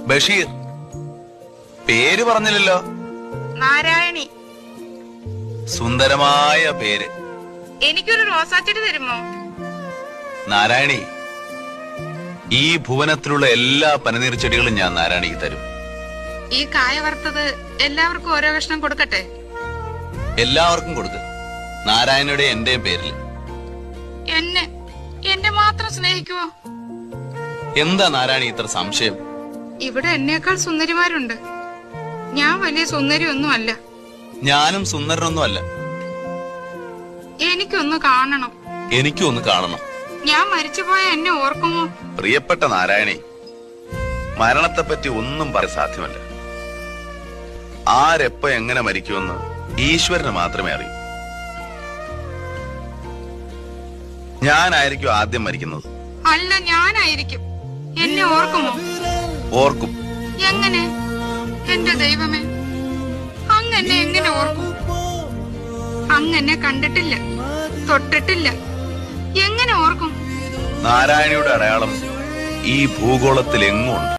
ബഷീർ. പേര് പറഞ്ഞില്ലല്ലോ. നാരായണി. സുന്ദരമായ പേര്. എനിക്കൊരു റോസാച്ചെടി തരുമോ? നാരായണി, ഈ ഭുവനത്തിലുള്ള എല്ലാ പനിനീർ ചെടികളും ഞാൻ നാരായണിക്ക് തരും. ഈ കായ വറുത്തത് എല്ലാവർക്കും ഓരോ കഷ്ണം കൊടുക്കട്ടെ? എല്ലാവർക്കും കൊടുക്ക്. നാരായണയുടെ എന്റെയും പേരിൽ. എന്നെ മാത്രം സ്നേഹിക്കുവോ? എന്താ നാരായണി ഇത്ര സംശയം? ഇവിടെ എന്നേക്കാൾ സുന്ദരിമാരുണ്ട്. ഞാൻ വലിയ സുന്ദരിയൊന്നും അല്ല. ഞാനും സുന്ദരനൊന്നും അല്ല. എനിക്കൊന്ന് കാണണം. എനിക്കും ഒന്ന് കാണണം. ഞാൻ മരിച്ചുപോയ എന്നെ ഓർക്കുമോ? പ്രിയപ്പെട്ട നാരായണി, മരണത്തെപ്പറ്റി ഒന്നും പറയാൻ സാധ്യമല്ല. ആരെപ്പോ എങ്ങനെ മരിക്കുമെന്ന് ഈശ്വരന് മാത്രമേ അറിയൂ. ഞാനായിരിക്കും ആദ്യം മരിക്കുന്നത്. അല്ല, ഞാനായിരിക്കും. എന്നെ ഓർക്കുമോ? ഓർക്കും. എങ്ങനെ? എന്റെ ദൈവമേ, അങ്ങെന്നെ എങ്ങനെ ഓർക്കും? അങ്ങെന്നെ കണ്ടിട്ടില്ല, തൊട്ടിട്ടില്ല. എങ്ങനെ ഓർക്കും? നാരായണിയുടെ അടയാളം ഈ ഭൂഗോളത്തിൽ എങ്ങുണ്ട്.